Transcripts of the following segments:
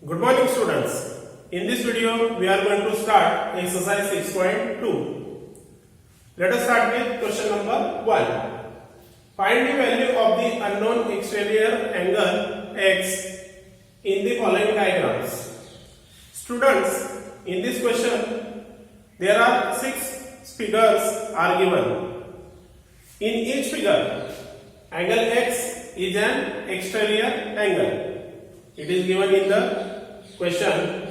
Good morning students. In this video we are going to start exercise 6.2. Let us start with question number 1. Find the value of the unknown exterior angle x in the following diagrams. Students, in this question there are 6 figures are given. In each figure angle x is an exterior angle. It is given in the question.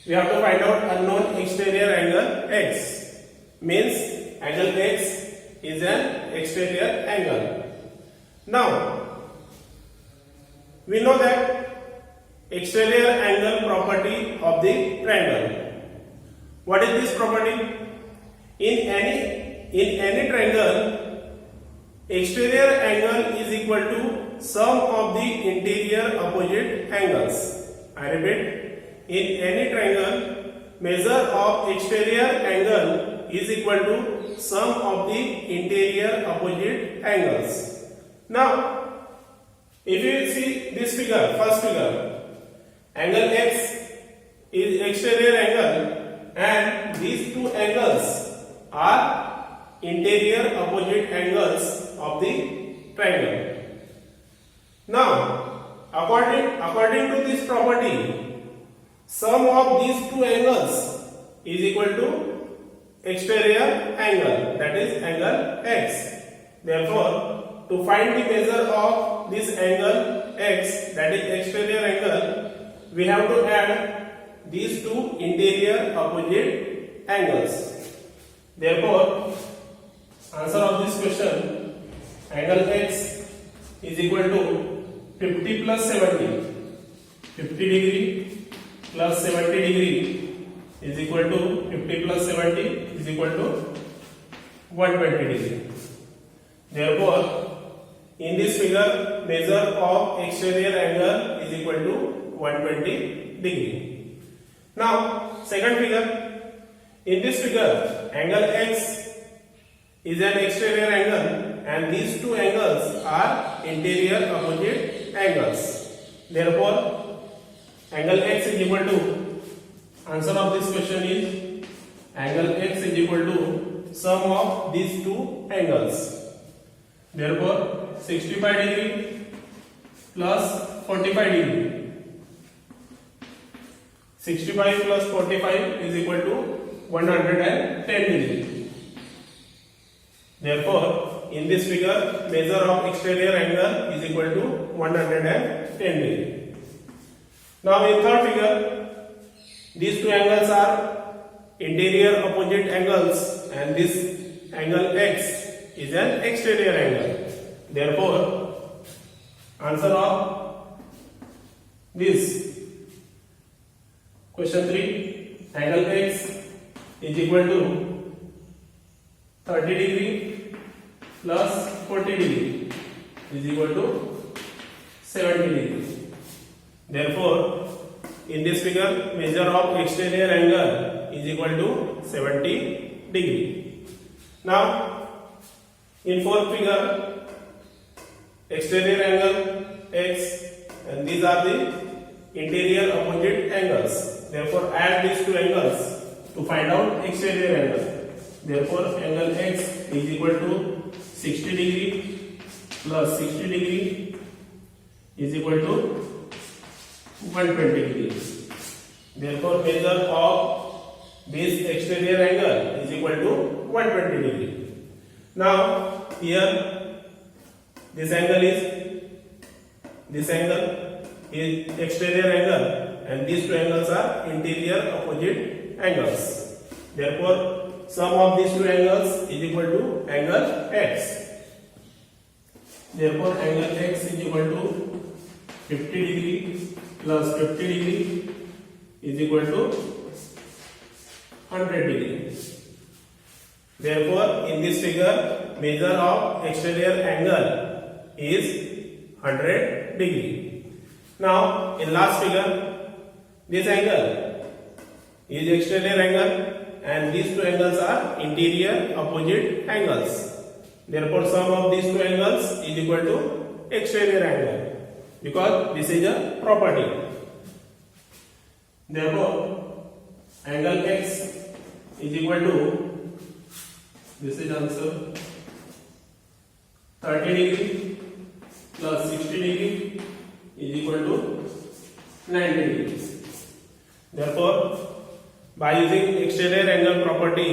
We have to find out unknown exterior angle x. Means angle x is an exterior angle. Now we know that exterior angle property of the triangle. What is this property? In any triangle, exterior angle is equal to sum of the interior opposite angles. I repeat, in any triangle, measure of exterior angle is equal to sum of the interior opposite angles. Now, if you see this figure, first figure, angle x is exterior angle and these two angles are interior opposite angles of the triangle. Now, according to this property, sum of these two angles is equal to exterior angle, that is angle x. Therefore, to find the measure of this angle x, that is exterior angle, we have to add these two interior opposite angles. Therefore, answer of this question, angle x is equal to 50 plus 70. 50 degree plus 70 degree is equal to 50 plus 70 is equal to 120 degree. Therefore, in this figure, measure of exterior angle is equal to 120 degree. Now, second figure. In this figure, angle x is an exterior angle and these two angles are interior opposite angles. Therefore, angle x is equal to, answer of this question is, angle x is equal to sum of these two angles. Therefore, 65 degree plus 45 degree. 65 plus 45 is equal to 110 degree. Therefore, in this figure, measure of exterior angle is equal to 110 degree. Now, in third figure, these two angles are interior opposite angles and this angle x is an exterior angle. Therefore, answer of this question 3, angle x is equal to 30 degree plus 40 degree is equal to 70 degree. Therefore, in this figure, measure of exterior angle is equal to 70 degree. Now, in fourth figure, exterior angle x and these are the interior opposite angles. Therefore, add these two angles to find out exterior angle. Therefore, angle x is equal to 60 degree plus 60 degree is equal to 120 degree. Therefore, measure of this exterior angle is equal to 120 degree. Now, here this angle is exterior angle and these two angles are interior opposite angles. Therefore, sum of these two angles is equal to angle x. Therefore, angle x is equal to 50 degree plus 50 degree is equal to 100 degree. Therefore, in this figure, measure of exterior angle is 100 degree. Now, in last figure, this angle is exterior angle and these two angles are interior opposite angles. Therefore, sum of these two angles is equal to exterior angle because this is a property. Therefore, angle X is equal to, this is answer, 30 degree plus 60 degree is equal to 90 degree. Therefore, by using exterior angle property,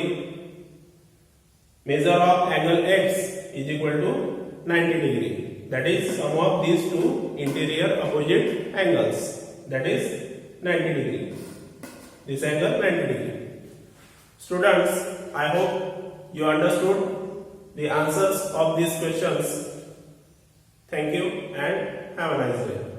measure of angle X is equal to 90 degree. That is sum of these two interior opposite angles. That is 90 degree. This angle 90 degree. Students, I hope you understood the answers of these questions. Thank you and have a nice day.